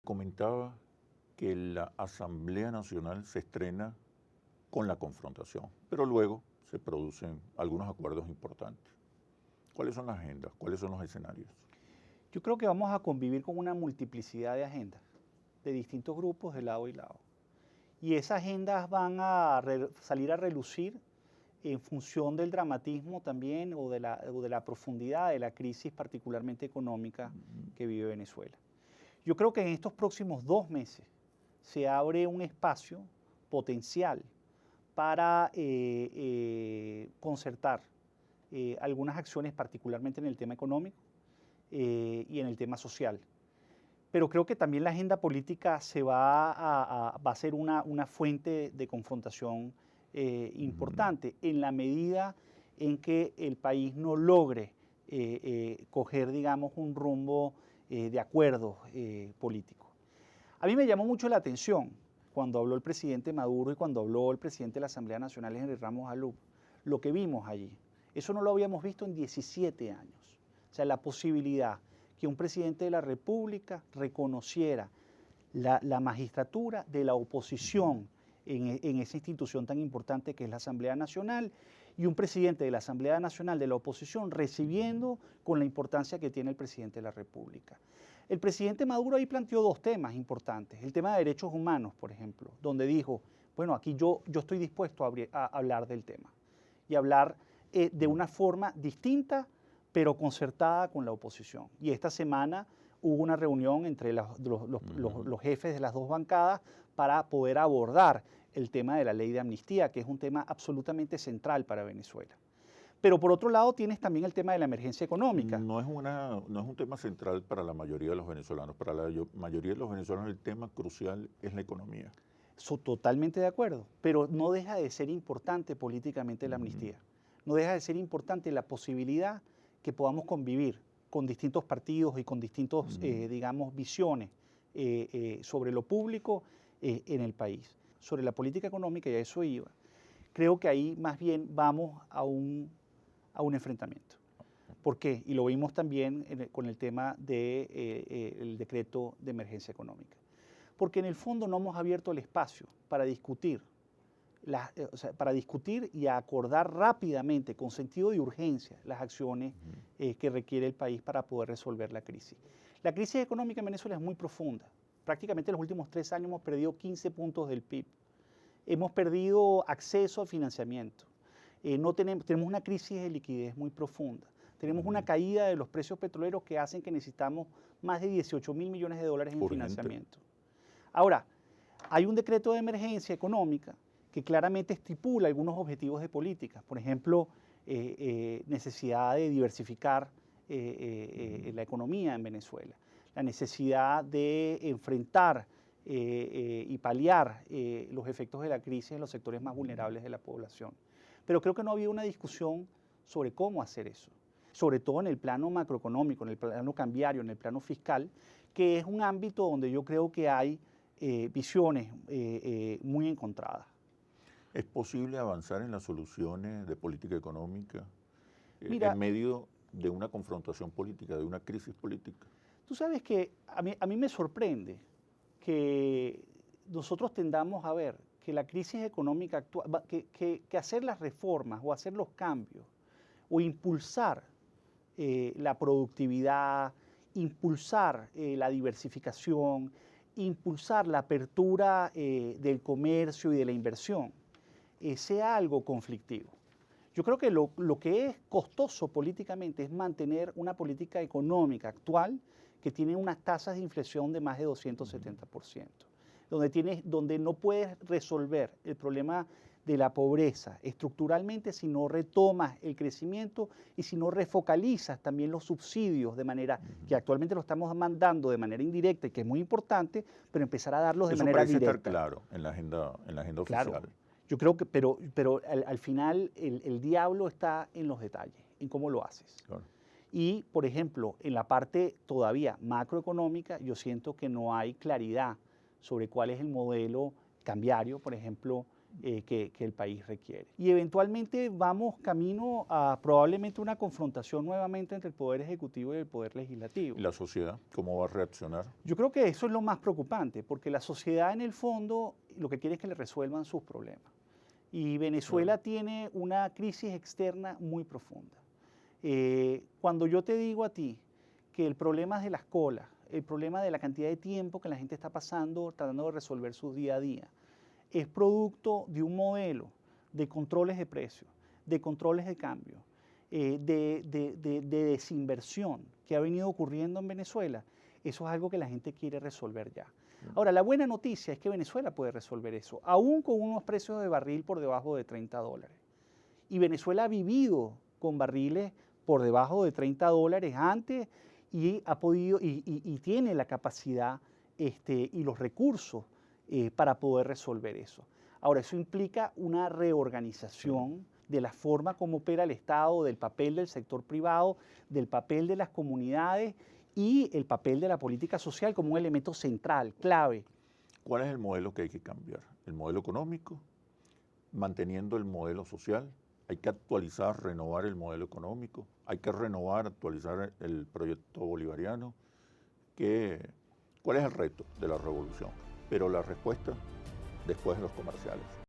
comentaba que la Asamblea Nacional se estrena con la confrontación, pero luego se producen algunos acuerdos importantes. ¿Cuáles son las agendas? ¿Cuáles son los escenarios? Yo creo que vamos a convivir con una multiplicidad de agendas, de distintos grupos de lado y lado. Y esas agendas van a salir a relucir en función del dramatismo también o de la profundidad de la crisis particularmente económica que vive Venezuela. Yo creo que en estos próximos 2 meses se abre un espacio potencial para concertar algunas acciones, particularmente en el tema económico y en el tema social. Pero creo que también la agenda política va a ser una fuente de confrontación importante en la medida en que el país no logre coger, digamos, un rumbo de acuerdo político. A mí me llamó mucho la atención cuando habló el presidente Maduro y cuando habló el presidente de la Asamblea Nacional, Henry Ramos Alup, lo que vimos allí. Eso no lo habíamos visto en 17 años. O sea, la posibilidad que un presidente de la República reconociera la magistratura de la oposición en esa institución tan importante que es la Asamblea Nacional, y un presidente de la Asamblea Nacional de la oposición recibiendo con la importancia que tiene el presidente de la República. El presidente Maduro ahí planteó 2 temas importantes. El tema de derechos humanos, por ejemplo, donde dijo, bueno, aquí yo estoy dispuesto a hablar del tema y hablar de una forma distinta, pero concertada con la oposición. Y esta semana hubo una reunión entre los jefes de las 2 bancadas para poder abordar el tema de la ley de amnistía, que es un tema absolutamente central para Venezuela. Pero por otro lado tienes también el tema de la emergencia económica. No es un tema central para la mayoría de los venezolanos. Para la mayoría de los venezolanos el tema crucial es la economía. Totalmente de acuerdo, pero no deja de ser importante políticamente la amnistía. No deja de ser importante la posibilidad que podamos convivir con distintos partidos y con distintos, digamos, visiones sobre lo público en el país. Sobre la política económica, y a eso iba, creo que ahí más bien vamos a un enfrentamiento. ¿Por qué? Y lo vimos también con el tema del decreto de emergencia económica. Porque en el fondo no hemos abierto el espacio para discutir, para discutir y acordar rápidamente, con sentido de urgencia, las acciones que requiere el país para poder resolver la crisis. La crisis económica en Venezuela es muy profunda. Prácticamente en los últimos 3 años hemos perdido 15 puntos del PIB. Hemos perdido acceso al financiamiento. Tenemos una crisis de liquidez muy profunda. Tenemos una caída de los precios petroleros que hacen que necesitamos más de 18.000 millones de dólares en financiamiento. Ahora, hay un decreto de emergencia económica que claramente estipula algunos objetivos de política. Por ejemplo, necesidad de diversificar la economía en Venezuela, la necesidad de enfrentar y paliar los efectos de la crisis en los sectores más vulnerables de la población. Pero creo que no había una discusión sobre cómo hacer eso, sobre todo en el plano macroeconómico, en el plano cambiario, en el plano fiscal, que es un ámbito donde yo creo que hay visiones muy encontradas. ¿Es posible avanzar en las soluciones de política económica Mira, en medio de una confrontación política, de una crisis política? Tú sabes que a mí me sorprende que nosotros tendamos a ver que la crisis económica actual, que hacer las reformas o hacer los cambios o impulsar la productividad, impulsar la diversificación, impulsar la apertura del comercio y de la inversión, sea algo conflictivo. Yo creo que lo que es costoso políticamente es mantener una política económica actual que tiene unas tasas de inflación de más de 270%, donde no puedes resolver el problema de la pobreza estructuralmente si no retomas el crecimiento y si no refocalizas también los subsidios de manera que actualmente lo estamos mandando de manera indirecta y que es muy importante, pero empezar a darlos de manera directa. Eso parece estar claro en la agenda Claro. oficial. Yo creo que, pero al final el diablo está en los detalles, en cómo lo haces. Claro. Y, por ejemplo, en la parte todavía macroeconómica, yo siento que no hay claridad sobre cuál es el modelo cambiario, por ejemplo, que el país requiere. Y eventualmente vamos camino a probablemente una confrontación nuevamente entre el Poder Ejecutivo y el Poder Legislativo. ¿Y la sociedad cómo va a reaccionar? Yo creo que eso es lo más preocupante, porque la sociedad en el fondo lo que quiere es que le resuelvan sus problemas. Y Venezuela tiene una crisis externa muy profunda. Cuando yo te digo a ti que el problema es de las colas, el problema de la cantidad de tiempo que la gente está pasando tratando de resolver su día a día, es producto de un modelo de controles de precios, de controles de cambio, de desinversión que ha venido ocurriendo en Venezuela. Eso es algo que la gente quiere resolver ya. Ahora, la buena noticia es que Venezuela puede resolver eso, aún con unos precios de barril por debajo de $30. Y Venezuela ha vivido con barriles por debajo de $30 antes y ha podido y tiene la capacidad y los recursos para poder resolver eso. Ahora, eso implica una reorganización de la forma como opera el Estado, del papel del sector privado, del papel de las comunidades y el papel de la política social como un elemento central, clave. ¿Cuál es el modelo que hay que cambiar? ¿El modelo económico? ¿Manteniendo el modelo social? Hay que actualizar, renovar el modelo económico. Hay que renovar, actualizar el proyecto bolivariano. ¿Cuál es el reto de la revolución? Pero la respuesta después de los comerciales.